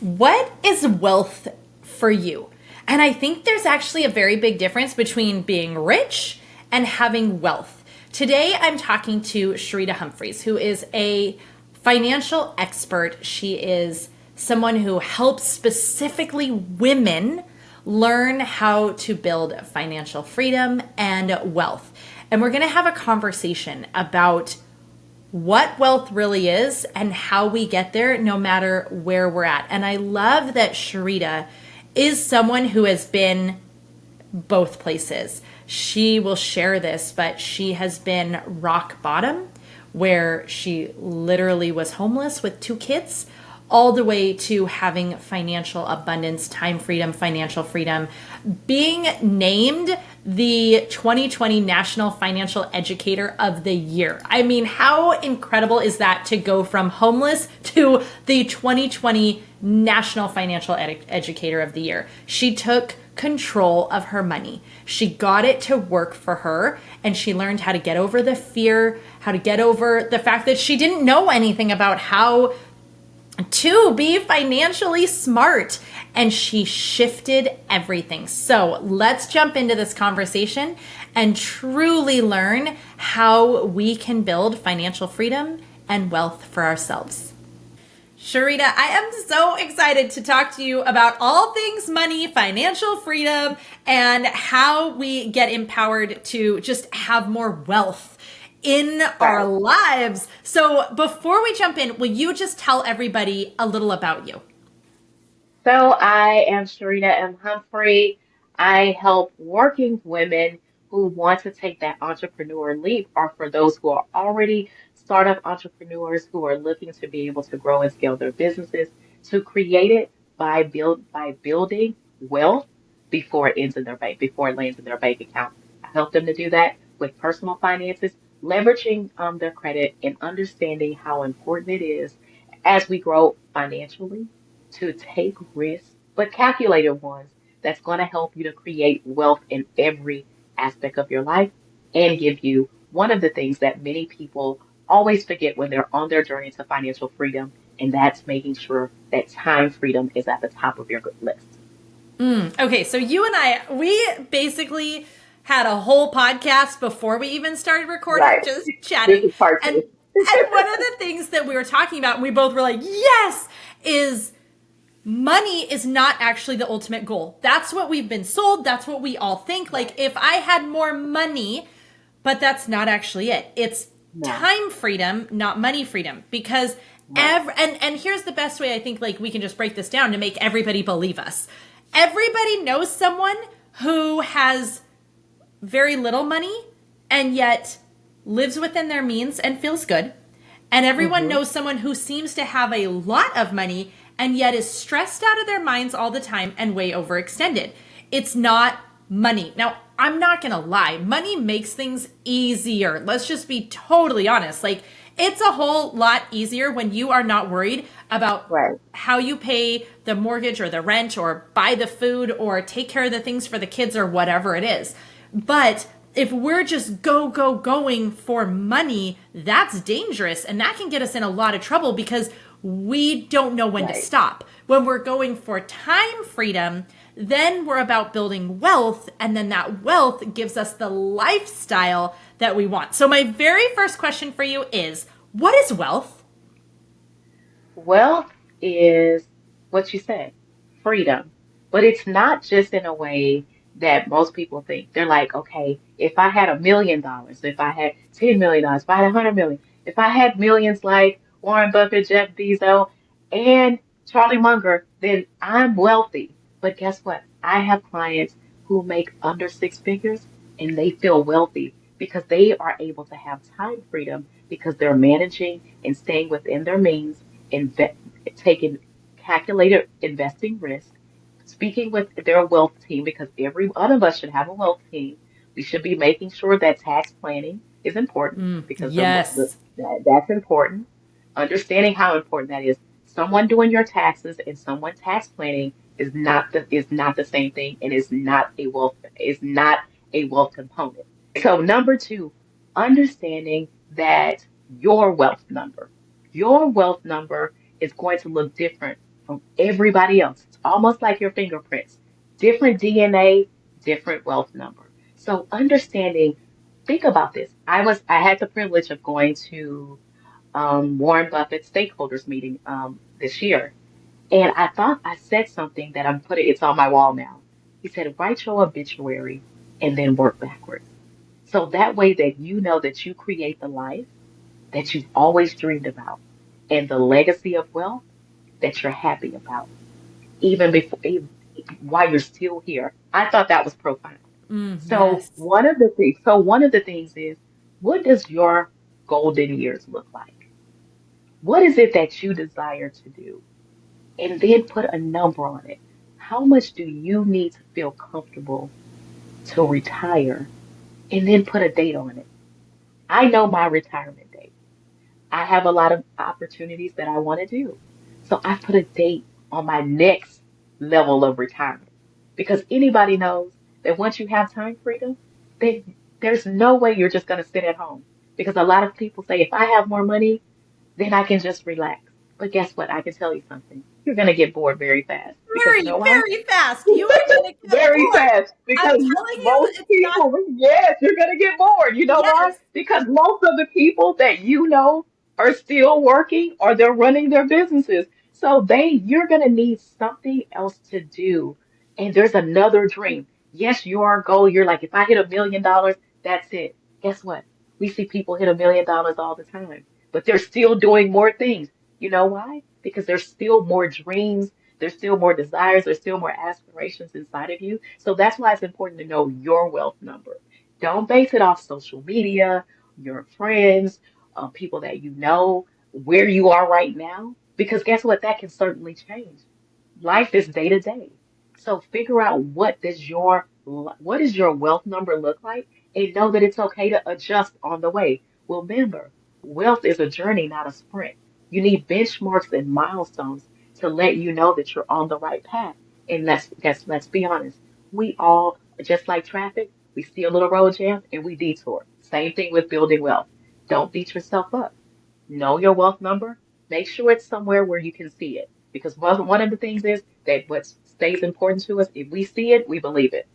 What is wealth for you? And I think there's actually a very big difference between being rich and having wealth. Today, I'm talking to Sharita Humphreys, who is a financial expert. She is someone who helps specifically women learn how to build financial freedom and wealth. And we're going to have a conversation about what wealth really is and how we get there no matter where we're at. And I love that Sharita is someone who has been both places. She will share this, but she has been rock bottom, where she literally was homeless with two kids, all the way to having financial abundance, time freedom, financial freedom, being named the 2020 National Financial Educator of the Year. I mean, how incredible is that to go from homeless to the 2020 National Financial Educator of the Year? She took control of her money. She got it to work for her, and she learned how to get over the fear, how to get over the fact that she didn't know anything about how to be financially smart, and she shifted everything. So let's jump into this conversation and truly learn how we can build financial freedom and wealth for ourselves. Sharita, I am so excited to talk to you about all things money, financial freedom, and how we get empowered to just have more wealth in our lives. So before we jump in, will you just tell everybody a little about you? So I am Sharita M. Humphrey. I help working women who want to take that entrepreneur leap, or for those who are already startup entrepreneurs who are looking to be able to grow and scale their businesses, to create it by building wealth before it ends in their bank, before it lands in their bank account. I help them to do that with personal finances, leveraging their credit and understanding how important it is as we grow financially to take risks, but calculated ones that's going to help you to create wealth in every aspect of your life and give you one of the things that many people always forget when they're on their journey to financial freedom, and that's making sure that time freedom is at the top of your list. Okay, so you and I, we basically had a whole podcast before we even started recording, Right. just This chatting. is part And two. one of the things that we were talking about, and we both were like, yes, is money is not actually the ultimate goal. That's what we've been sold. That's what we all think. Like, if I had more money, but that's not actually it. It's No. time freedom, not money freedom. Because Right. and here's the best way I think, like, we can just break this down to make everybody believe us. Everybody knows someone who has very little money and yet lives within their means and feels good. And everyone Mm-hmm. knows someone who seems to have a lot of money and yet is stressed out of their minds all the time and way overextended. It's not money. Now, I'm not going to lie. Money makes things easier. Let's just be totally honest. Like, it's a whole lot easier when you are not worried about Right. how you pay the mortgage or the rent or buy the food or take care of the things for the kids or whatever it is. But if we're just going for money, that's dangerous. And that can get us in a lot of trouble because we don't know when to Right. stop. When we're going for time freedom, then we're about building wealth. And then that wealth gives us the lifestyle that we want. So, my very first question for you is, what is wealth? Wealth is what you said, freedom. But it's not just in a way that most people think. They're like, okay, if I had $1 million, if I had $10 million, if I had 100 million, if I had millions like Warren Buffett, Jeff Bezos, and Charlie Munger, then I'm wealthy. But guess what? I have clients who make under six figures and they feel wealthy because they are able to have time freedom because they're managing and staying within their means, inve- taking calculated investing risk, speaking with their wealth team because every one of us should have a wealth team. We should be making sure that tax planning is important because Yes. that's important. Understanding how important that is. Someone doing your taxes and someone tax planning is not the same thing and is not a wealth component. So number two, understanding that your wealth number, your wealth number is going to look different from everybody else. It's almost like your fingerprints. Different DNA, different wealth number. So understanding, think about this. I had the privilege of going to Warren Buffett stakeholders meeting this year. And I thought I said something that I'm putting, it's on my wall now. He said, write your obituary and then work backwards. So that way that you know that you create the life that you've always dreamed about and the legacy of wealth that you're happy about, even before, even while you're still here. I thought that was profound. Yes. So one of the things is, what does your golden years look like? What is it that you desire to do? And then put a number on it. How much do you need to feel comfortable to retire? And then put a date on it. I know my retirement date. I have a lot of opportunities that I want to do. So I put a date on my next level of retirement because anybody knows that once you have time freedom, then there's no way you're just going to sit at home. Because a lot of people say, if I have more money, then I can just relax. But guess what? I can tell you something. You're going to get bored very fast because you know Very, why? very fast. You are going to get Very bored. fast I'm because telling you, most it's not. people, yes, you're going to get bored. You know why? Yes. Because most of the people that you know are still working or they're running their businesses. So you're going to need something else to do. And there's another dream. Yes, your goal, you're like, if I hit $1 million, that's it. Guess what? We see people hit $1 million all the time, but they're still doing more things. You know why? Because there's still more dreams, there's still more desires, there's still more aspirations inside of you. So that's why it's important to know your wealth number. Don't base it off social media, your friends, people that you know, where you are right now, because guess what? That can certainly change. Life is day to day. So figure out what does your wealth number look like and know that it's okay to adjust on the way. Well, remember, wealth is a journey, not a sprint. You need benchmarks and milestones to let you know that you're on the right path. And let's be honest. We all, just like traffic, we see a little road jam and we detour. Same thing with building wealth. Don't beat yourself up. Know your wealth number. Make sure it's somewhere where you can see it. Because one of the things is that what stays important to us, if we see it, we believe it.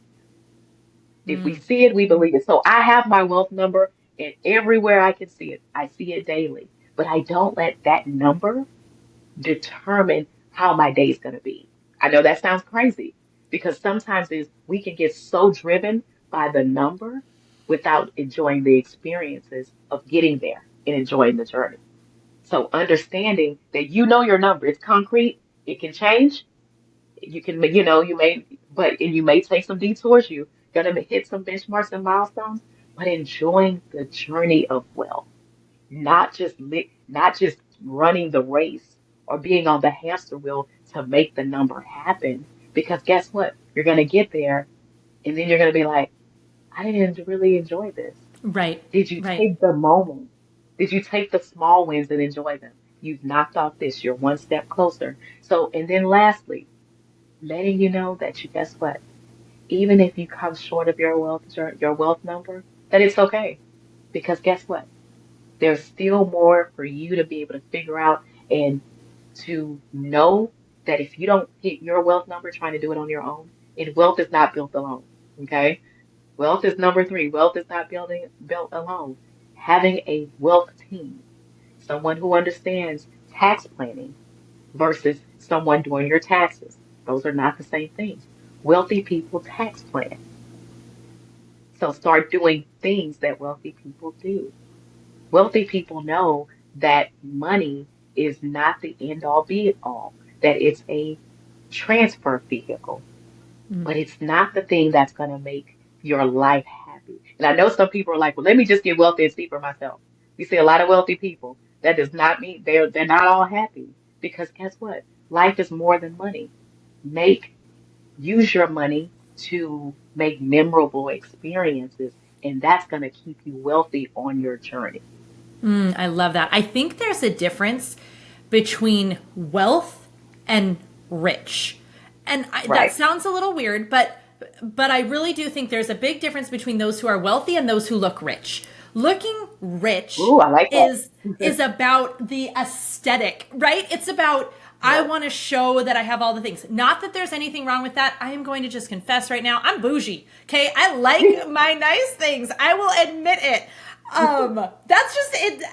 If we Mm, see it, we believe it. So I have my wealth number and everywhere I can see it. I see it daily. But I don't let that number determine how my day is going to be. I know that sounds crazy because sometimes is we can get so driven by the number without enjoying the experiences of getting there and enjoying the journey. So understanding that you know your number, it's concrete, it can change. You can, you may, and you may take some detours. You're gonna hit some benchmarks and milestones, but enjoying the journey of wealth, not just running the race or being on the hamster wheel to make the number happen. Because guess what? You're gonna get there, and then you're gonna be like, I didn't really enjoy this. right. Did you Right. take the moment? Did you take the small wins and enjoy them? You've knocked off this. You're one step closer. So, and then lastly, letting you know that you, guess what? Even if you come short of your wealth number, that it's okay. Because guess what? There's still more for you to be able to figure out and to know that if you don't hit your wealth number trying to do it on your own, and wealth is not built alone. Okay? Wealth is number three. Wealth is not built alone. Having a wealth team, someone who understands tax planning versus someone doing your taxes. Those are not the same things. Wealthy people tax plan. So start doing things that wealthy people do. Wealthy people know that money is not the end all be all, that it's a transfer vehicle, Mm. but it's not the thing that's going to make your life happy. And I know some people are like, well, let me just get wealthy and see for myself. We see a lot of wealthy people. That does not mean they're not all happy because guess what? Life is more than money. Make Use your money to make memorable experiences, and that's going to keep you wealthy on your journey. I love that. I think there's a difference between wealth and rich. And that Right. sounds a little weird, but I really do think there's a big difference between those who are wealthy and those who look rich. Looking rich Ooh, I like is that. about the aesthetic, right? It's about I Right. want to show that I have all the things. Not that there's anything wrong with that. I am going to just confess right now, I'm bougie. Okay, I like my nice things. I will admit it. That's just it.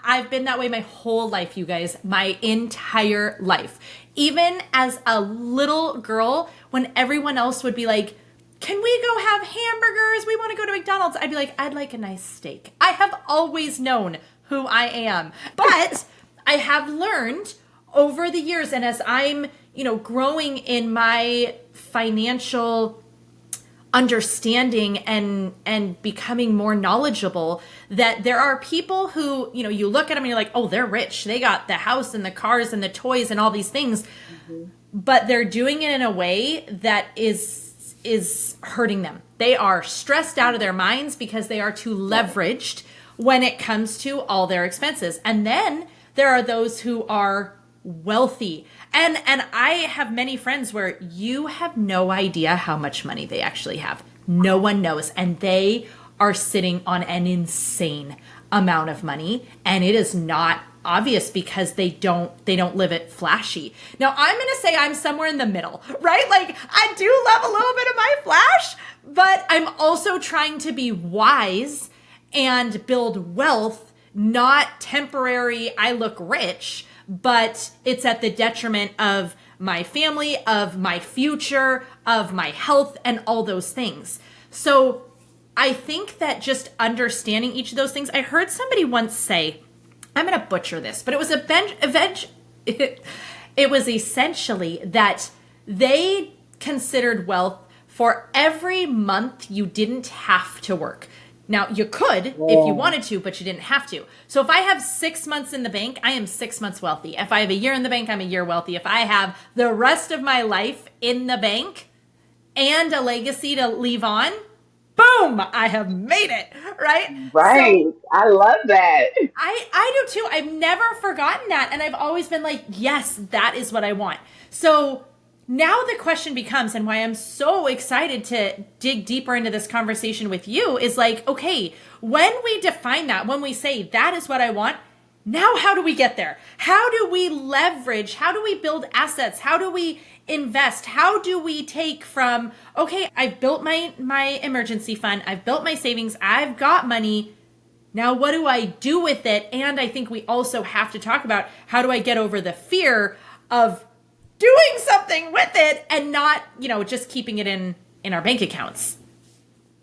I've been that way my whole life, you guys. My entire life. Even as a little girl, when everyone else would be like, can we go have hamburgers? We want to go to McDonald's. I'd be like, I'd like a nice steak. I have always known who I am. But I have learned over the years, and as I'm, growing in my financial understanding and becoming more knowledgeable, that there are people who, you look at them and you're like, oh, they're rich. They got the house and the cars and the toys and all these things. Mm-hmm. But they're doing it in a way that is hurting them. They are stressed out of their minds because they are too leveraged when it comes to all their expenses. And then there are those who are wealthy. And I have many friends where you have no idea how much money they actually have. No one knows. And they are sitting on an insane amount of money. And it is not obvious because they don't live it flashy. Now, I'm going to say I'm somewhere in the middle, right? Like, I do love a little bit of my flash, but I'm also trying to be wise and build wealth, not temporary, I look rich, but it's at the detriment of my family, of my future, of my health, and all those things. So I think that just understanding each of those things, I heard somebody once say, I'm going to butcher this, but it was it was essentially that they considered wealth for every month you didn't have to work. Now, you could if you wanted to, but you didn't have to. So if I have 6 months in the bank, I am 6 months wealthy. If I have a year in the bank, I'm a year wealthy. If I have the rest of my life in the bank and a legacy to leave on, boom, I have made it, right? Right. So I love that. I do too. I've never forgotten that. And I've always been like, yes, that is what I want. So now the question becomes, and why I'm so excited to dig deeper into this conversation with you is like, okay, when we define that, when we say that is what I want, now how do we get there? How do we leverage? How do we build assets? How do we invest? How do we take from, okay, I've built my emergency fund, I've built my savings, I've got money. Now, what do I do with it? And I think we also have to talk about how do I get over the fear of doing something with it and not, just keeping it in our bank accounts.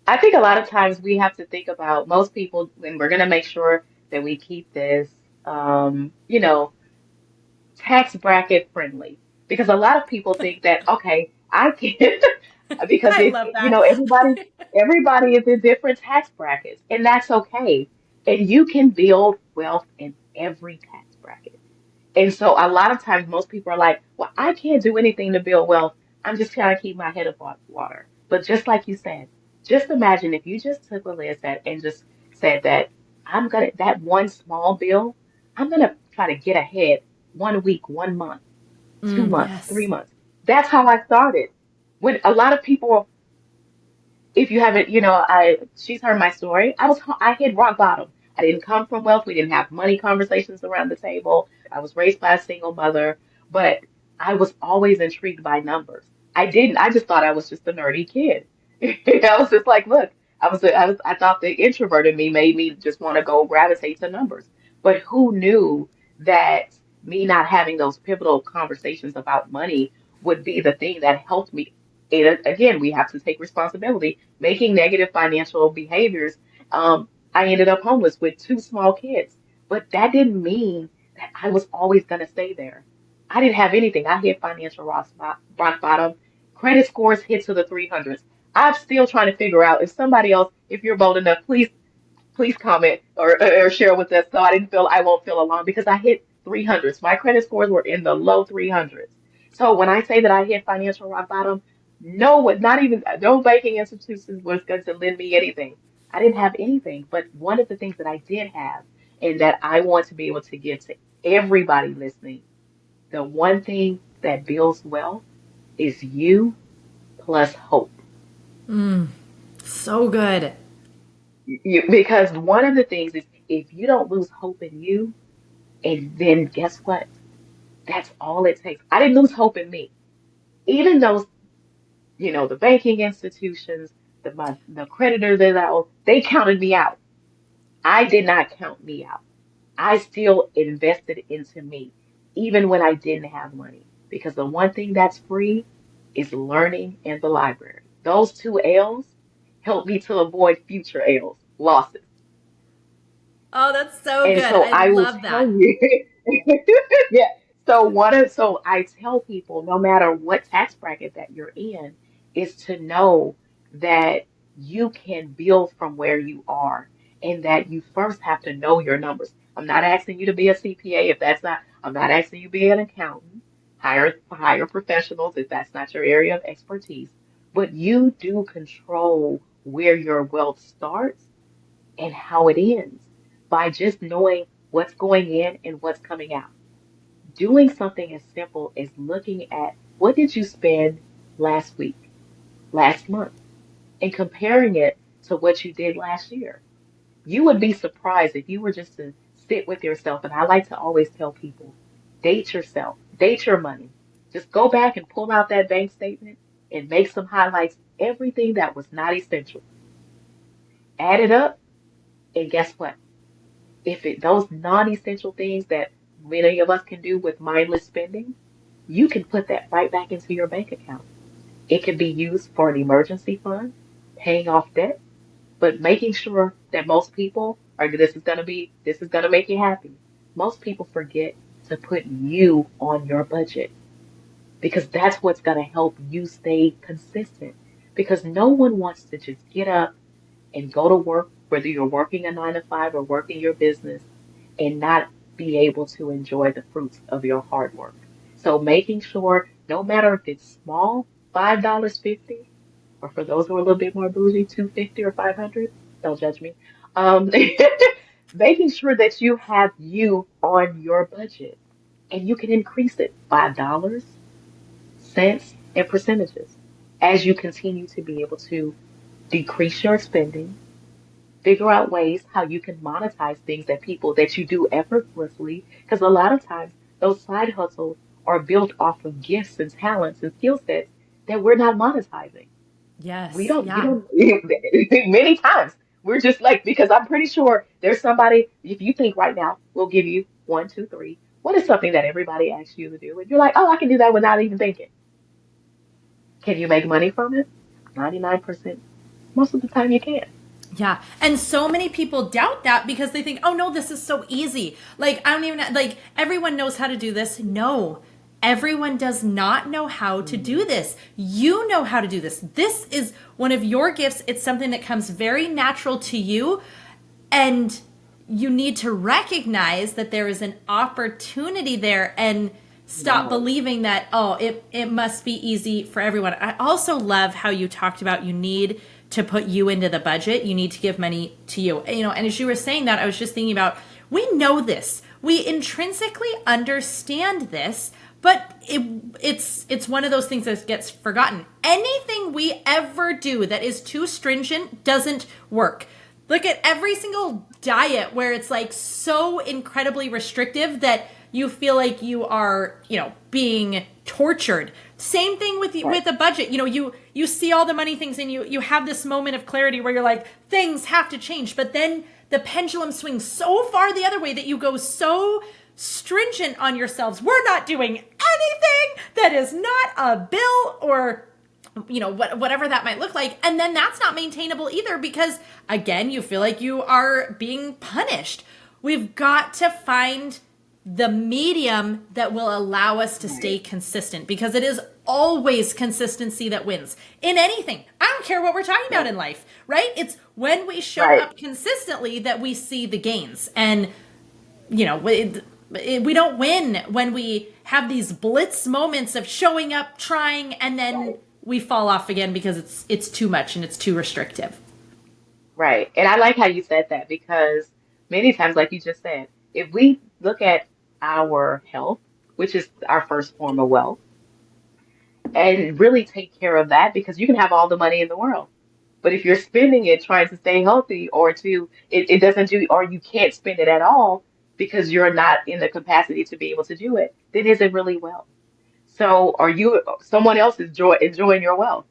I think a lot of times we have to think about most people, when we're going to make sure that we keep this, um, you know, tax bracket friendly. Because a lot of people think that, okay, I can, because I love that. everybody is in different tax brackets, and that's okay. And you can build wealth in every tax bracket. And so a lot of times most people are like, well, I can't do anything to build wealth. I'm just trying to keep my head above water. But just like you said, just imagine if you just took a list and just said that that one small bill, I'm gonna try to get ahead 1 week, 1 month, 2 months, Yes. 3 months. That's how I started. When a lot of people, if you haven't, she's heard my story. I hit rock bottom. I didn't come from wealth. We didn't have money conversations around the table. I was raised by a single mother, but I was always intrigued by numbers. I just thought I was just a nerdy kid. I was just like, look, I thought the introvert in me made me just want to go gravitate to numbers. But who knew that me not having those pivotal conversations about money would be the thing that helped me. Again, we have to take responsibility. Making negative financial behaviors. I ended up homeless with two small kids, but that didn't mean that I was always going to stay there. I didn't have anything. I hit financial rock bottom. Credit scores hit to the 300s. I'm still trying to figure out if somebody else, if you're bold enough, please comment or share with us so I won't feel alone because I hit 300s. My credit scores were in the low 300s. So when I say that I hit financial rock bottom, not even no banking institution was going to lend me anything. I didn't have anything, but one of the things that I did have and that I want to be able to give to everybody listening, the one thing that builds wealth is you plus hope. So good. Because one of the things is if you don't lose hope in you, and then guess what? That's all it takes. I didn't lose hope in me. Even those, the banking institutions, the creditors that I owe, they counted me out. I did not count me out. I still invested into me, even when I didn't have money. Because the one thing that's free is learning in the library. Those two L's help me to avoid future L's, losses. Oh, that's so And good. so I I will love tell that. you, yeah. So I tell people, no matter what tax bracket that you're in, is to know that you can build from where you are, and that you first have to know your numbers. I'm not asking you to be a CPA if that's not. I'm not asking you to be an accountant. Hire professionals if that's not your area of expertise. But you do control where your wealth starts and how it ends by just knowing what's going in and what's coming out. Doing something as simple as looking at what did you spend last week, last month, and comparing it to what you did last year. You would be surprised if you were just to sit with yourself. And I like to always tell people, date yourself, date your money. Just go back and pull out that bank statement and make some highlights, everything that was not essential. Add it up, and guess what? If it those non-essential things that many of us can do with mindless spending, you can put that right back into your bank account. It can be used for an emergency fund, paying off debt, but making sure that most people are this is gonna make you happy. Most people forget to put you on your budget because that's what's gonna help you stay consistent. Because no one wants to just get up and go to work, whether you're working a 9 to 5 or working your business, and not be able to enjoy the fruits of your hard work. So making sure, no matter if it's small, $5.50, or for those who are a little bit more bougie, 250 or 500, don't judge me. Um, making sure that you have you on your budget, and you can increase it by dollars, cents, and percentages as you continue to be able to decrease your spending, figure out ways how you can monetize things that you do effortlessly. Because a lot of times those side hustles are built off of gifts and talents and skill sets that we're not monetizing. We Yes. don't, you Yeah. don't, many times we're just like, because I'm pretty sure there's somebody, if you think right now, we'll give you one, two, three. What is something that everybody asks you to do? And you're like, oh, I can do that without even thinking. Can you make money from it? 99%. Most of the time you can. Yeah. And so many people doubt that because they think, oh no, this is so easy. Like, I don't even, like, everyone knows how to do this. No, everyone does not know how to do Mhm. this. You know how to do this. This is one of your gifts. It's something that comes very natural to you. And you need to recognize that there is an opportunity there and stop Yes. believing that, oh, it must be easy for everyone. I also love how you talked about you need to put you into the budget. You need to give money to you. And as you were saying that, I was just thinking about, we know this. We intrinsically understand this, but it's one of those things that gets forgotten. Anything we ever do that is too stringent doesn't work. Look at every single diet where it's like so incredibly restrictive that you feel like you are, being tortured. Same thing with Right. with a budget. You see all the money things and you have this moment of clarity where you're like, things have to change, but then the pendulum swings so far the other way that you go so stringent on yourselves. We're not doing anything that is not a bill or whatever that might look like, and then that's not maintainable either because again you feel like you are being punished. We've got to find the medium that will allow us to stay Right. consistent because it is always consistency that wins in anything. I don't care what we're talking about Right. in life, right? It's when we show Right. up consistently that we see the gains. And we don't win when we have these blitz moments of showing up, trying, and then Right. we fall off again because it's too much and it's too restrictive. Right. And I like how you said that because many times, like you just said, if we look at our health, which is our first form of wealth, and really take care of that, because you can have all the money in the world. But if you're spending it trying to stay healthy or it doesn't do, or you can't spend it at all, because you're not in the capacity to be able to do it, then is it really wealth? So are you someone else is enjoying your wealth?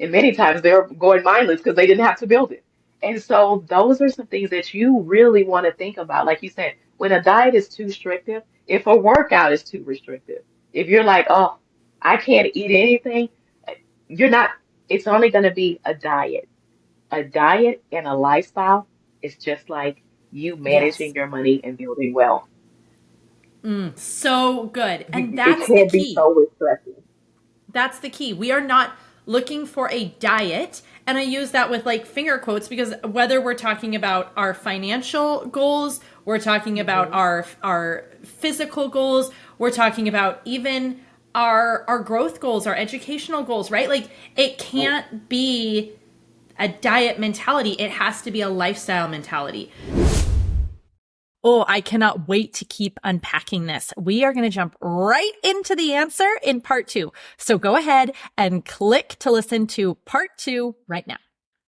And many times they're going mindless because they didn't have to build it. And so those are some things that you really want to think about. Like you said, when a diet is too restrictive, if a workout is too restrictive, if you're like, oh, I can't eat anything, you're not, it's only going to be a diet. A diet and a lifestyle is just like you managing Yes. your money and building wealth. So good. And It that's the can't be key. so restrictive. That's the key. We are not looking for a diet. And I use that with like finger quotes because whether we're talking about our financial goals, we're talking about Hmm. our physical goals, we're talking about even our growth goals, our educational goals, right? Like it Right. can't be a diet mentality. It has to be a lifestyle mentality. Oh, I cannot wait to keep unpacking this. We are going to jump right into the answer in part 2. So go ahead and click to listen to part 2 right now.